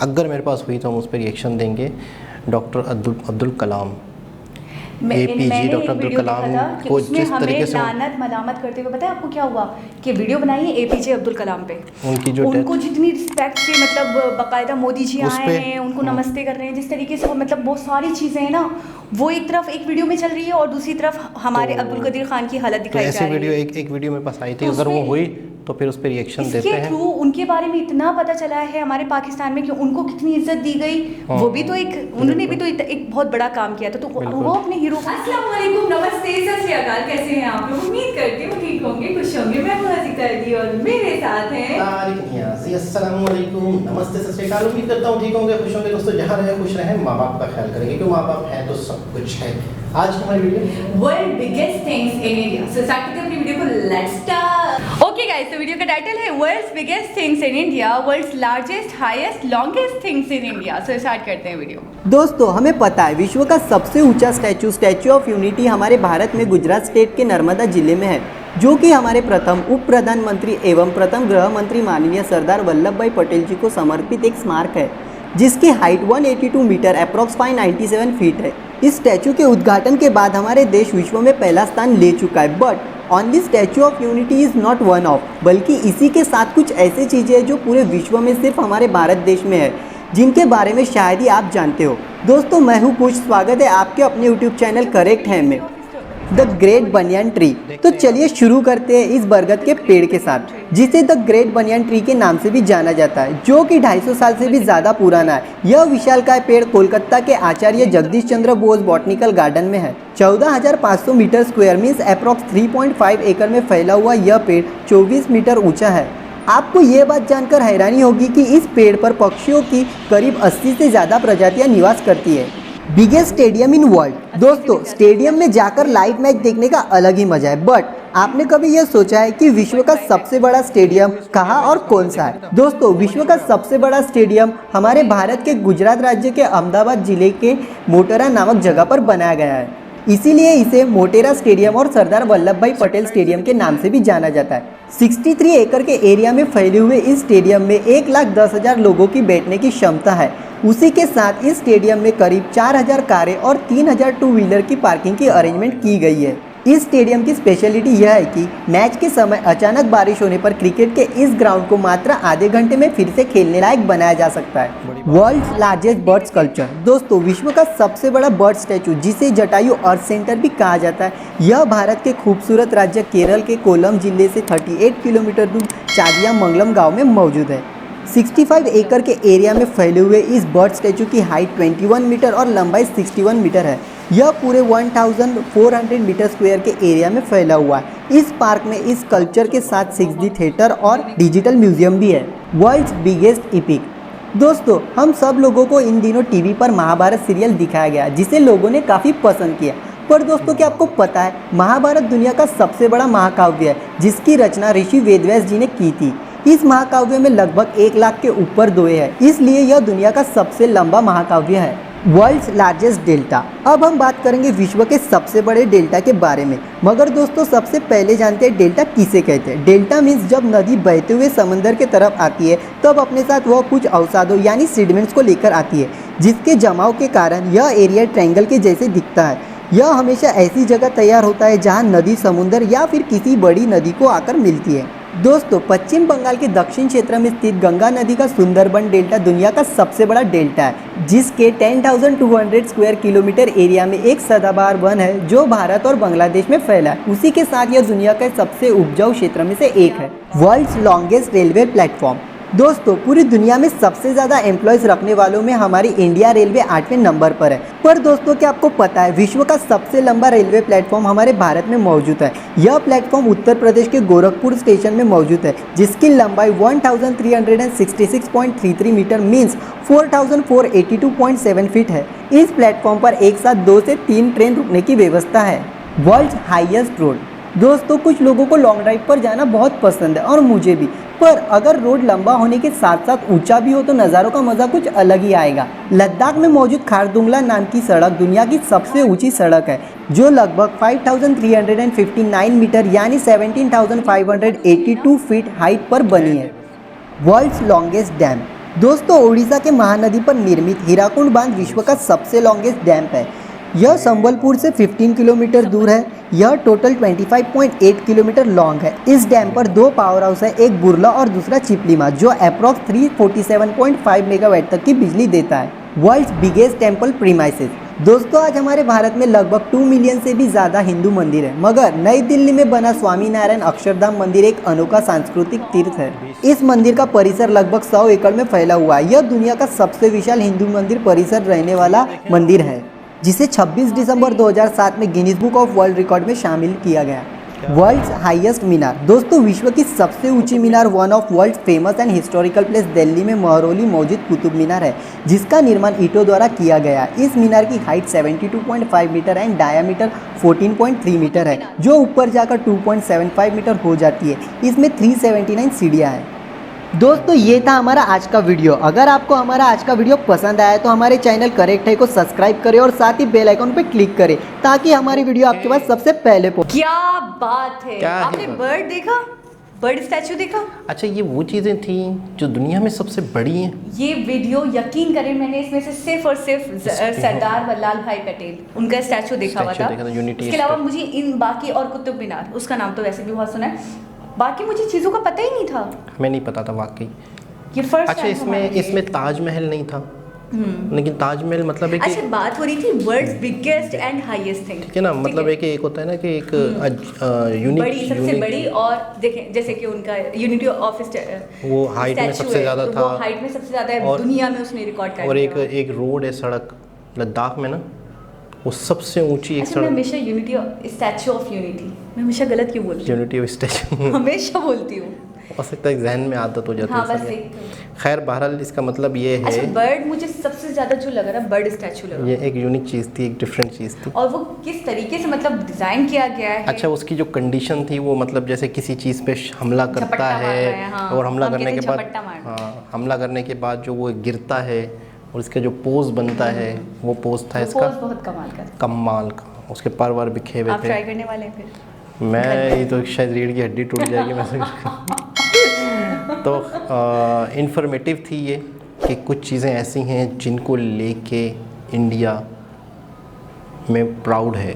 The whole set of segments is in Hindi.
अगर मेरे पास हुई तो हम उस पर रिएक्शन देंगे। Doctor Abdul Kalam, APJ doctor Abdul Kalam को जिस तरीके से लानत मलामत करते हुए, पता है आपको क्या हुआ कि वीडियो बनाई है APJ अब्दुल कलाम पे, उनकी जो उनको जितनी रिस्पेक्ट से, मतलब बाकायदा मोदी जी आए हैं उनको नमस्ते कर रहे हैं, जिस तरीके से वो, मतलब बहुत सारी चीज़ें हैं ना, वो एक तरफ एक वीडियो में चल रही है और दूसरी तरफ हमारे अब्दुल कदीर खान की हालत दिखाई जा रही है। वीडियो एक वीडियो मेरे पास आई थी, अगर वो हुई तो फिर उस पर रिएक्शन देते हैं। इसके थ्रू उनके बारे में इतना पता चला है हमारे पाकिस्तान में कि उनको कितनी इज्जत दी गई। वो भी तो एक, उन्होंने भी तो एक बहुत बड़ा काम किया था, तो वो अपने हीरो। अस्सलाम वालेकुम, नमस्ते, सत श्री अकाल, कैसे हैं आप लोग? उम्मीद करती हूँ ठीक होंगे, खुश होंगे। मैं हूं हसीका दी और मेरे साथ हैं तारिक नियाज़ी। अस्सलाम वालेकुम, नमस्ते, सत श्री अकाल। उम्मीद करता हूँ ठीक होंगे, खुश होंगे। दोस्तों जहाँ रहे खुश रहें, माँ बाप का ख्याल करेंगे, क्योंकि माँ बाप है तो सब कुछ है। आज की हमारी video world biggest things in India. So start करते हैं अपनी वीडियो को, लेट्स स्टार्ट। ओके गाइस, तो वीडियो का टाइटल है world's biggest things in India, world's largest highest longest things in India. So start करते हैं वीडियो। दोस्तों हमें पता है विश्व का सबसे ऊंचा स्टैचू ऑफ यूनिटी हमारे भारत में गुजरात स्टेट के नर्मदा जिले में है, जो कि हमारे प्रथम उप प्रधानमंत्री एवं प्रथम गृह मंत्री माननीय सरदार वल्लभ भाई पटेल जी को समर्पित एक स्मारक है, जिसकी हाइट 182 मीटर अप्रॉक्स 597 फीट है। इस स्टैचू के उद्घाटन के बाद हमारे देश विश्व में पहला स्थान ले चुका है। But only statue of unity is not one of, बल्कि इसी के साथ कुछ ऐसी चीज़ें हैं जो पूरे विश्व में सिर्फ हमारे भारत देश में है, जिनके बारे में शायद ही आप जानते हो। दोस्तों मैं हूँ कुछ, स्वागत है आपके अपने यूट्यूब चैनल करेक्ट है में द ग्रेट बनियान ट्री। तो चलिए शुरू करते हैं इस बरगद के पेड़ के साथ, जिसे द ग्रेट बनियान ट्री के नाम से भी जाना जाता है, जो कि 250 साल से भी ज़्यादा पुराना है। यह विशालकाय पेड़ कोलकाता के आचार्य जगदीश चंद्र बोस बॉटनिकल गार्डन में है। 14,500 मीटर स्क्वायर मीन्स अप्रॉक्स 3.5 एकड़ में फैला हुआ यह पेड़ 24 मीटर ऊंचा है। आपको ये बात जानकर हैरानी होगी कि इस पेड़ पर पक्षियों की करीब 80 से ज़्यादा प्रजातियां निवास करती है। Biggest stadium in world. दोस्तों स्टेडियम में जाकर लाइव मैच देखने का अलग ही मजा है, बट आपने कभी यह सोचा है कि विश्व का सबसे बड़ा स्टेडियम कहाँ और कौन सा है? दोस्तों विश्व का सबसे बड़ा स्टेडियम हमारे भारत के गुजरात राज्य के अहमदाबाद जिले के मोटेरा नामक जगह पर बनाया गया है। इसीलिए इसे मोटेरा स्टेडियम और सरदार वल्लभ भाई पटेल स्टेडियम के नाम से भी जाना जाता है। 63 एकड़ के एरिया में फैले हुए इस स्टेडियम में 1,10,000 लोगों की बैठने की क्षमता है। उसी के साथ इस स्टेडियम में करीब 4,000 कारें और 3,000 टू व्हीलर की पार्किंग की अरेंजमेंट की गई है। इस स्टेडियम की स्पेशलिटी यह है कि मैच के समय अचानक बारिश होने पर क्रिकेट के इस ग्राउंड को मात्र आधे घंटे में फिर से खेलने लायक बनाया जा सकता है। World largest bird sculpture. दोस्तों विश्व का सबसे बड़ा बर्ड स्टैचू, जिसे जटायु अर्थ सेंटर भी कहा जाता है, यह भारत के खूबसूरत राज्य केरल के कोल्लम जिले से 38 किलोमीटर दूर चादियामंगलम गाँव में मौजूद है। 65 एकड़ के एरिया में फैले हुए इस बर्ड स्टैचू की हाइट 21 मीटर और लंबाई 61 मीटर है। यह पूरे 1400 मीटर स्क्वायर के एरिया में फैला हुआ है। इस पार्क में इस कल्चर के साथ 6D थिएटर और डिजिटल म्यूजियम भी है। World's biggest epic. दोस्तों हम सब लोगों को इन दिनों टीवी पर महाभारत सीरियल दिखाया गया, जिसे लोगों ने काफ़ी पसंद किया। पर दोस्तों क्या आपको पता है, महाभारत दुनिया का सबसे बड़ा महाकाव्य है, जिसकी रचना ऋषि वेदव्यास जी ने की थी। इस महाकाव्य में लगभग 1 लाख के ऊपर दोहे हैं, इसलिए यह दुनिया का सबसे लंबा महाकाव्य है। World's largest delta. अब हम बात करेंगे विश्व के सबसे बड़े डेल्टा के बारे में, मगर दोस्तों सबसे पहले जानते हैं डेल्टा किसे कहते हैं। डेल्टा मीन्स जब नदी बहते हुए समंदर के तरफ आती है, तब अपने साथ वह कुछ अवसादों यानी सीडमेंट्स को लेकर आती है, जिसके जमाव के कारण यह एरिया ट्रायंगल के जैसे दिखता है। यह हमेशा ऐसी जगह तैयार होता है जहां नदी समुद्र या फिर किसी बड़ी नदी को आकर मिलती है। दोस्तों पश्चिम बंगाल के दक्षिण क्षेत्र में स्थित गंगा नदी का सुंदरबन डेल्टा दुनिया का सबसे बड़ा डेल्टा है, जिसके 10,200 स्क्वायर किलोमीटर एरिया में एक सदाबहार वन है, जो भारत और बांग्लादेश में फैला है। उसी के साथ यह दुनिया के सबसे उपजाऊ क्षेत्र में से एक है। World's longest railway platform. दोस्तों पूरी दुनिया में सबसे ज़्यादा एम्प्लॉयज़ रखने वालों में हमारी इंडिया रेलवे 8वें नंबर पर है। पर दोस्तों क्या आपको पता है, विश्व का सबसे लंबा रेलवे प्लेटफॉर्म हमारे भारत में मौजूद है। यह प्लेटफॉर्म उत्तर प्रदेश के गोरखपुर स्टेशन में मौजूद है, जिसकी लंबाई 1366.33 मीटर मीन्स 4482.7 फीट है। इस प्लेटफॉर्म पर एक साथ 2 से 3 ट्रेन रुकने की व्यवस्था है। World highest road. दोस्तों कुछ लोगों को लॉन्ग ड्राइव पर जाना बहुत पसंद है और मुझे भी, पर अगर रोड लंबा होने के साथ साथ ऊंचा भी हो तो नज़ारों का मज़ा कुछ अलग ही आएगा। लद्दाख में मौजूद खारदुंगला नाम की सड़क दुनिया की सबसे ऊंची सड़क है, जो लगभग 5359 मीटर यानी 17,582 फीट हाइट पर बनी है। World's longest dam. दोस्तों उड़ीसा के महानदी पर निर्मित हीराकुंड बांध विश्व का सबसे लॉन्गेस्ट डैम है। यह संबलपुर से 15 किलोमीटर दूर है। यह टोटल 25.8 किलोमीटर लॉन्ग है। इस डैम पर दो पावर हाउस है, एक बुरला और दूसरा चिपलीमा, जो अप्रॉक्स 347.5 मेगावाट तक की बिजली देता है। World's biggest temple premises. दोस्तों आज हमारे भारत में लगभग 2 मिलियन से भी ज़्यादा हिंदू मंदिर है, मगर नई दिल्ली में बना स्वामीनारायण अक्षरधाम मंदिर एक अनोखा सांस्कृतिक तीर्थ है। इस मंदिर का परिसर लगभग 100 एकड़ में फैला हुआ है। यह दुनिया का सबसे विशाल हिंदू मंदिर परिसर रहने वाला मंदिर है, जिसे 26 दिसंबर 2007 में Guinness book of world record में शामिल किया गया। वर्ल्ड्स हाईएस्ट मीनार। दोस्तों विश्व की सबसे ऊंची मीनार, one of world famous and historical place Delhi में महरौली मौजूद कुतुब मीनार है, जिसका निर्माण ईंटों द्वारा किया गया। इस मीनार की height 72.5 metre and diameter 14.3 metre है, जो ऊपर जाकर 2.75 मीटर हो जाती है। इसमें 379 सीढ़ियाँ हैं। दोस्तों ये था हमारा आज का वीडियो। अगर आपको हमारा आज का वीडियो पसंद आया तो हमारे चैनल करेक्ट है को सब्सक्राइब करें और साथ ही बेल आइकन पे क्लिक करें, ताकि हमारी वीडियो आपके पास सबसे पहले पहुंचे। क्या बात है, क्या है आपने बात? बर्ड देखा, बर्ड स्टैचू देखा? अच्छा, ये वो चीज़ें थी जो दुनिया में सबसे बड़ी हैं। ये वीडियो यकीन करें मैंने इसमें से सिर्फ और सिर्फ सरदार वल्लभ भाई पटेल उनका स्टैचू देखा हुआ था। यूनिटी। इसके अलावा मुझे इन बाकी और कुतुब मीनार, उसका नाम तो वैसे भी बहुत सुना है, बाकी मुझे चीज़ों का पता ही नहीं था। हमें नहीं पता था वाकई। ये फर्स्ट अच्छा, इसमें ताजमहल नहीं था, लेकिन ताजमहल मतलब एक, अच्छा बात हो रही थी world's biggest and highest thing, ठीक है ना, मतलब एक होता है ना कि एक यूनिक, बड़ी सबसे बड़ी, और देखें जैसे कि उनका यूनिटी ऑफ वो हाइट में सबसे ज़्यादा था, वो हाइट में सबसे ज़्यादा है दुनिया में, उसने रिकॉर्ड कर और दिया। एक रोड है, सड़क लद्दाख में ना, वो सबसे ऊंची एक अच्छा, मैं सड़क। हमेशा यूनिटी स्टैचू ऑफ यूनिटी, मैं हमेशा गलत क्यों बोलती हूँ? यूनिटी ऑफ स्टैचू हमेशा बोलती हूँ। हो सकता है जहन में आदत हो जाती हाँ है बस सब। एक। खैर बहरहाल इसका मतलब ये है, अच्छा बर्ड मुझे सबसे ज़्यादा जो लगा ना, बर्ड स्टैचू लगा। ये एक यूनिक चीज़ थी, एक डिफरेंट चीज़ थी। और वो किस तरीके से मतलब डिज़ाइन किया गया है। अच्छा, उसकी जो कंडीशन थी वो मतलब जैसे किसी चीज़ पे हमला करता झपट्टा मार रहा है, है, हाँ। और हमला हम करने कहते के हैं बाद, झपट्टा मारना। हाँ, हमला करने के बाद जो वो गिरता है और इसका जो पोज बनता है, वो पोज था वो इसका पोज बहुत कमाल का था। कमाल का। उसके पर वर बिखे हुए आप थे। ट्राई करने वाले हैं फिर? मैं ये तो शायद रीढ़ की हड्डी टूट जाएगी मैं तो इंफॉर्मेटिव थी ये कि कुछ चीज़ें ऐसी हैं जिनको लेके इंडिया में प्राउड है,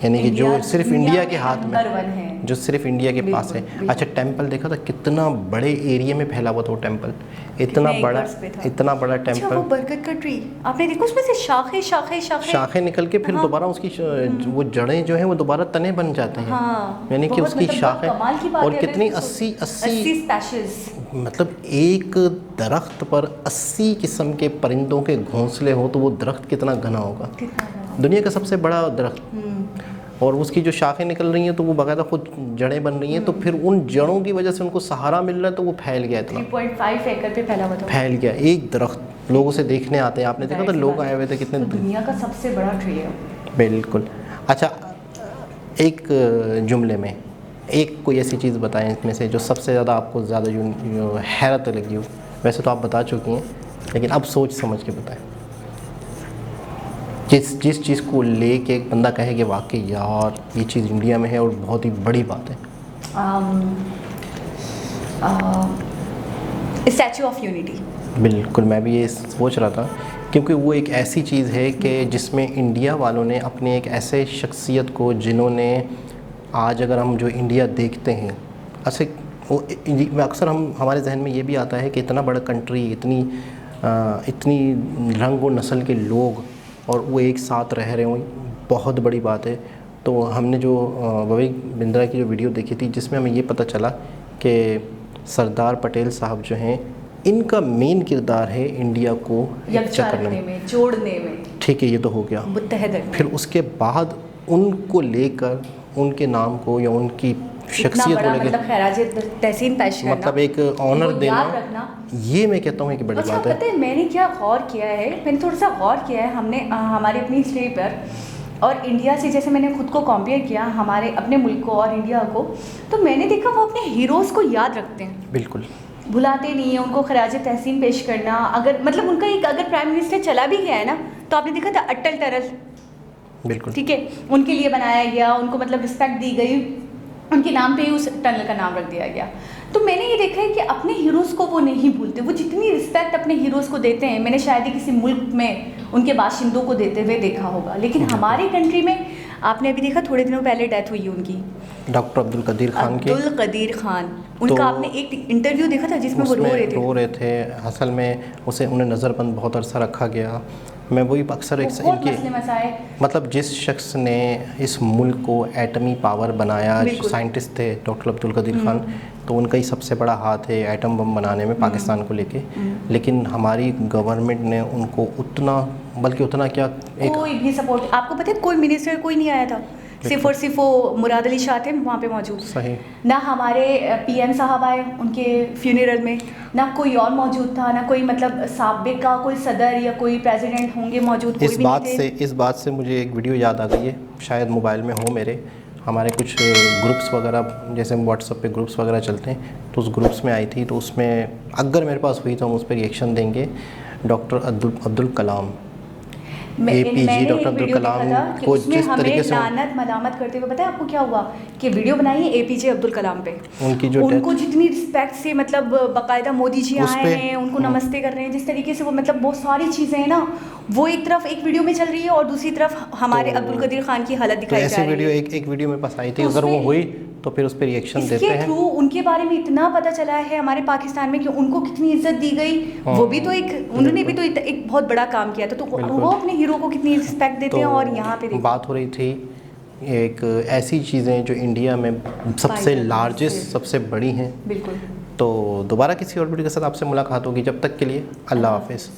यानी कि जो सिर्फ इंडिया के हाथ नंबर 1 है, में, जो सिर्फ इंडिया के पास है। बिल्कुल। अच्छा, टेंपल देखा था कितना बड़े एरिया में फैला हुआ था वो टेंपल, इतना कितने बड़ा, एकर्स पे था? इतना बड़ा अच्छा वो टेंपल। बरगद का ट्री आपने देखा, उसमें से शाखें शाखें शाखें शाखें निकल के फिर हाँ। दोबारा उसकी वो जड़ें जो हैं वो दोबारा तने बन जाते हैं। हाँ, यानी कि बहुत उसकी मतलब शाखें, कमाल की बात और है, कितनी अगर 80 स्पैशेस, मतलब एक दरख्त पर 80 किस्म के परिंदों के घोंसले हो तो वो दरख्त कितना घना होगा। कितना बड़ा। दुनिया का सबसे बड़ा दरख्त, और उसकी जो शाखें निकल रही हैं तो वो बाकायदा खुद जड़ें बन रही हैं, तो फिर उन जड़ों की वजह से उनको सहारा मिल रहा है, तो वो फैल गया, इतना 3.5 एकड़ पे फैला हुआ था। फैल गया एक दरख्त। लोगों से देखने आते हैं, आपने देखा था लोग आए हुए थे कितने। तो दुनिया का सबसे बड़ा ट्री है। बिल्कुल। अच्छा, एक जुमले में एक कोई ऐसी चीज़ बताएं इसमें से जो सबसे ज़्यादा आपको ज़्यादा हैरत लगी हो। वैसे तो आप बता चुकी हैं, लेकिन अब सोच समझ के बताएं, जिस चीज़ को लेके एक बंदा कहे कि वाकई यार ये चीज़ इंडिया में है और बहुत ही बड़ी बात है। Statue of unity. बिल्कुल, मैं भी ये सोच रहा था, क्योंकि वो एक ऐसी चीज़ है कि जिसमें इंडिया वालों ने अपने एक ऐसे शख्सियत को, जिन्होंने आज अगर हम जो इंडिया देखते हैं, ऐसे वो अक्सर हमारे जहन में ये भी आता है कि इतना बड़ा कंट्री, इतनी रंग और नस्ल के लोग, और वो एक साथ रह रहे हों, बहुत बड़ी बात है। तो हमने जो विवेक बिंद्रा की जो वीडियो देखी थी, जिसमें हमें ये पता चला कि सरदार पटेल साहब जो हैं, इनका मेन किरदार है इंडिया को यकजा करने में, जोड़ने में। ठीक है, ये तो हो गया। मुत्तहद फिर उसके बाद उनको लेकर, उनके नाम को या उनकी शख्सियत को लेकर, मतलब खैराज तहसीन पेश करना, मतलब एक ऑनर देना, ये मैं कहता हूँ एक बड़ी अच्छा, बात है। पता है मैंने क्या गौर किया है, मैंने थोड़ा सा गौर किया है, हमने हमारे अपनी हिस्ट्री पर और इंडिया से, जैसे मैंने खुद को कंपेयर किया हमारे अपने मुल्क को और इंडिया को, तो मैंने देखा वो अपने हीरोज़ को याद रखते हैं, बिल्कुल भुलाते नहीं है उनको। खराज तहसीन पेश करना, अगर मतलब उनका एक अगर प्राइम मिनिस्टर चला भी गया है ना, तो आपने देखा था अटल टनल, बिल्कुल, ठीक है, उनके लिए बनाया गया, उनको मतलब रिस्पेक्ट दी गई, उनके नाम पे ही उस टनल का नाम रख दिया गया। तो मैंने ये देखा है कि अपने हीरोज़ को वो नहीं भूलते, वो जितनी रिस्पेक्ट अपने हीरोज़ को देते हैं, मैंने शायद ही किसी मुल्क में उनके बाशिंदों को देते हुए देखा होगा। लेकिन हमारे कंट्री में आपने अभी देखा, थोड़े दिनों पहले डेथ हुई उनकी, डॉक्टर अब्दुल कदीर खान की। अब्दुल कदीर खान, उनका तो आपने एक इंटरव्यू देखा था जिसमें वो रो रहे थे। असल में उन्हें नज़रबंद बहुत अरसा रखा गया। मैं वही अक्सर बहुत मसले मसाए, मतलब जिस शख्स ने इस मुल्क को एटमी पावर बनाया, जो साइंटिस्ट थे डॉक्टर अब्दुल कदीर खान, तो उनका ही सबसे बड़ा हाथ है एटम बम बनाने में पाकिस्तान को लेके। लेकिन हमारी गवर्नमेंट ने उनको उतना, बल्कि उतना क्या, कोई भी सपोर्ट, आपको पता है कोई मिनिस्टर कोई नहीं आया था, सिर्फ और सिर्फ वो मुराद अली शाह थे वहाँ पे मौजूद। सही। ना हमारे पीएम साहब आए उनके फ्यूनरल में, ना कोई और मौजूद था, ना कोई मतलब साबिक का कोई सदर या कोई प्रेसिडेंट होंगे मौजूद, कोई भी नहीं थे। इस बात से मुझे एक वीडियो याद आ गई है, शायद मोबाइल में हो मेरे, हमारे कुछ ग्रुप्स वगैरह, जैसे व्हाट्सएप पे ग्रुप्स वगैरह चलते हैं, तो उस ग्रुप्स में आई थी, तो उसमें अगर मेरे पास हुई तो हम उस पर रिएक्शन देंगे। Doctor Abdul Kalam, APJ doctor Abdul Kalam को जिस तरीके से लानत मलामत करते हुए, पता है आपको क्या हुआ कि वीडियो बनाई है APJ अब्दुल कलाम पे, उनको जितनी रिस्पेक्ट से, मतलब बाकायदा मोदी जी आए हैं, उनको नमस्ते कर रहे हैं, जिस तरीके से वो, मतलब बहुत सारी चीज़ें हैं ना, वो एक तरफ एक वीडियो में चल रही है और दूसरी तरफ हमारे अब्दुल कदीर खान की हालत दिखाई जा रही है। एक वीडियो में पास आई थी, अगर वो हुई तो फिर उस पर रिएक्शन देते हैं। थ्रू उनके बारे में इतना पता चला है हमारे पाकिस्तान में कि उनको कितनी इज्जत दी गई, वो भी तो उन्होंने भी तो एक बहुत बड़ा काम किया था, तो वो अपने हीरो को कितनी रिस्पेक्ट देते हैं। और यहाँ पे बात हो रही थी एक ऐसी चीज़ें जो इंडिया में सबसे लार्जेस्ट, सबसे बड़ी हैं। बिल्कुल। तो दोबारा किसी और वीडियो के साथ आपसे मुलाकात होगी, जब तक के लिए अल्लाह हाफिज़।